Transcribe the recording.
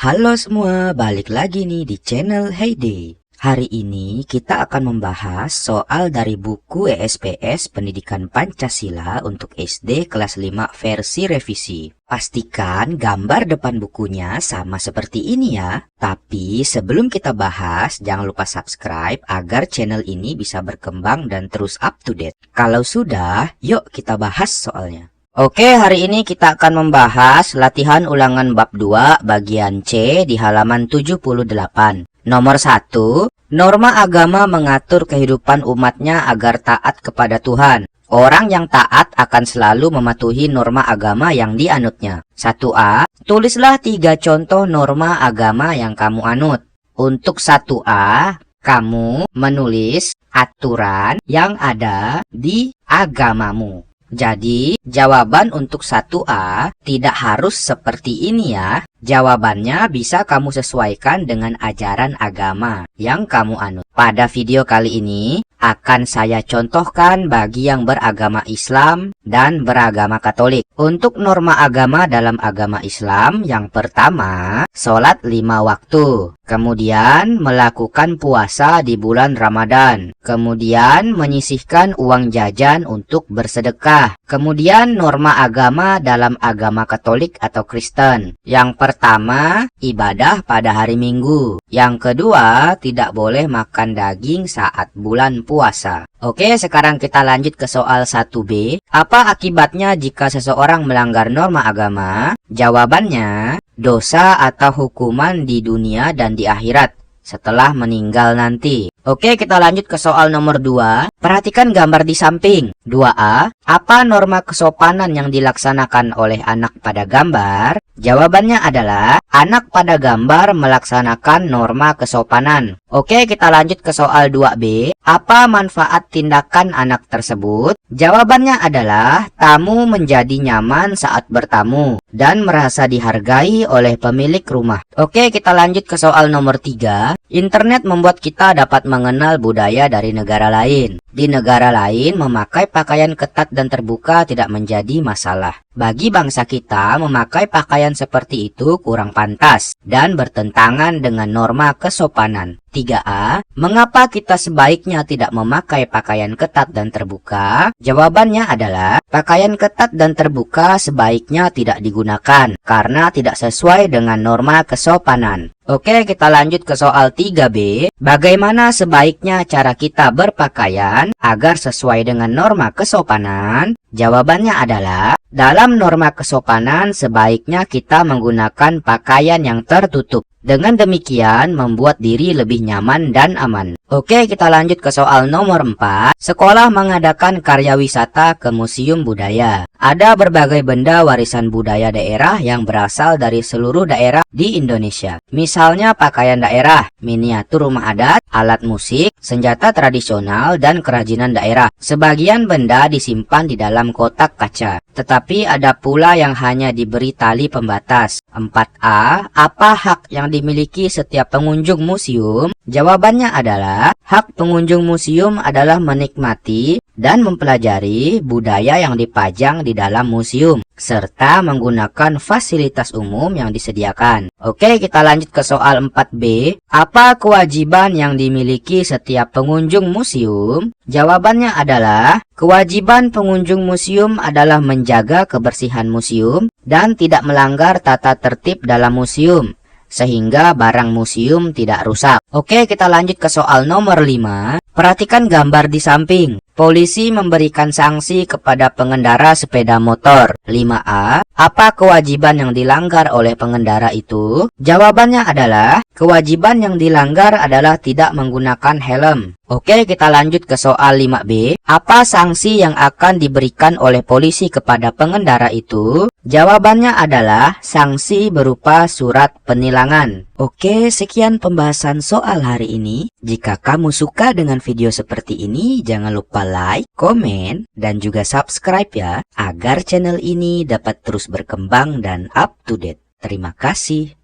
Halo semua, balik lagi nih di channel Heyday. Hari ini kita akan membahas soal dari buku ESPS Pendidikan Pancasila untuk SD kelas 5 versi revisi. Pastikan gambar depan bukunya sama seperti ini ya. Tapi sebelum kita bahas, jangan lupa subscribe agar channel ini bisa berkembang dan terus up to date. Kalau sudah, yuk kita bahas soalnya. Oke, hari ini kita akan membahas latihan ulangan bab 2 bagian C di halaman 78. Nomor 1, norma agama mengatur kehidupan umatnya agar taat kepada Tuhan. Orang yang taat akan selalu mematuhi norma agama yang dianutnya. 1A, tulislah 3 contoh norma agama yang kamu anut. Untuk 1A, kamu menulis aturan yang ada di agamamu. Jadi, jawaban untuk 1A tidak harus seperti ini ya. Jawabannya bisa kamu sesuaikan dengan ajaran agama yang kamu anut. Pada video kali ini, akan saya contohkan bagi yang beragama Islam dan beragama Katolik. Untuk norma agama dalam agama Islam, yang pertama, sholat 5 waktu. Kemudian, melakukan puasa di bulan Ramadan. Kemudian, menyisihkan uang jajan untuk bersedekah. Kemudian, norma agama dalam agama Katolik atau Kristen. Yang pertama, ibadah pada hari Minggu. Yang kedua, tidak boleh makan daging saat bulan puasa. Oke, sekarang kita lanjut ke soal 1B. Apa akibatnya jika seseorang melanggar norma agama? Jawabannya, dosa atau hukuman di dunia dan di akhirat setelah meninggal nanti. Oke, kita lanjut ke soal nomor 2. Perhatikan gambar di samping. 2A, apa norma kesopanan yang dilaksanakan oleh anak pada gambar? Jawabannya adalah, anak pada gambar melaksanakan norma kesopanan. Oke, kita lanjut ke soal 2B. Apa manfaat tindakan anak tersebut? Jawabannya adalah, tamu menjadi nyaman saat bertamu dan merasa dihargai oleh pemilik rumah. Oke, kita lanjut ke soal nomor 3. Internet membuat kita dapat mengenal budaya dari negara lain. Di negara lain, memakai pakaian ketat dan terbuka tidak menjadi masalah. Bagi bangsa kita, memakai pakaian seperti itu kurang pantas dan bertentangan dengan norma kesopanan. 3A, mengapa kita sebaiknya tidak memakai pakaian ketat dan terbuka? Jawabannya adalah, pakaian ketat dan terbuka sebaiknya tidak digunakan karena tidak sesuai dengan norma kesopanan. Oke, kita lanjut ke soal 3B. Bagaimana sebaiknya cara kita berpakaian agar sesuai dengan norma kesopanan? Jawabannya adalah, dalam norma kesopanan sebaiknya kita menggunakan pakaian yang tertutup. Dengan demikian membuat diri lebih nyaman dan aman. Oke, kita lanjut ke soal nomor 4. Sekolah mengadakan karya wisata ke Museum Budaya. Ada berbagai benda warisan budaya daerah yang berasal dari seluruh daerah di Indonesia. Misalnya pakaian daerah, miniatur rumah adat, alat musik, senjata tradisional, dan kerajinan daerah. Sebagian benda disimpan di dalam kotak kaca. Tetapi ada pula yang hanya diberi tali pembatas. 4A, apa hak yang dimiliki setiap pengunjung museum? Jawabannya adalah, hak pengunjung museum adalah menikmati dan mempelajari budaya yang dipajang di dalam museum, serta menggunakan fasilitas umum yang disediakan. Oke, kita lanjut ke soal 4B. Apa kewajiban yang dimiliki setiap pengunjung museum? Jawabannya adalah, kewajiban pengunjung museum adalah menjaga kebersihan museum dan tidak melanggar tata tertib dalam museum, sehingga barang museum tidak rusak. Oke, kita lanjut ke soal nomor 5. Perhatikan gambar di samping. Polisi memberikan sanksi kepada pengendara sepeda motor. 5A, apa kewajiban yang dilanggar oleh pengendara itu? Jawabannya adalah, kewajiban yang dilanggar adalah tidak menggunakan helm. Oke, kita lanjut ke soal 5B. Apa sanksi yang akan diberikan oleh polisi kepada pengendara itu? Jawabannya adalah, sanksi berupa surat penilangan. Oke, sekian pembahasan soal hari ini. Jika kamu suka dengan video seperti ini, jangan lupa like, komen, dan juga subscribe ya, agar channel ini dapat terus berkembang dan up to date. Terima kasih.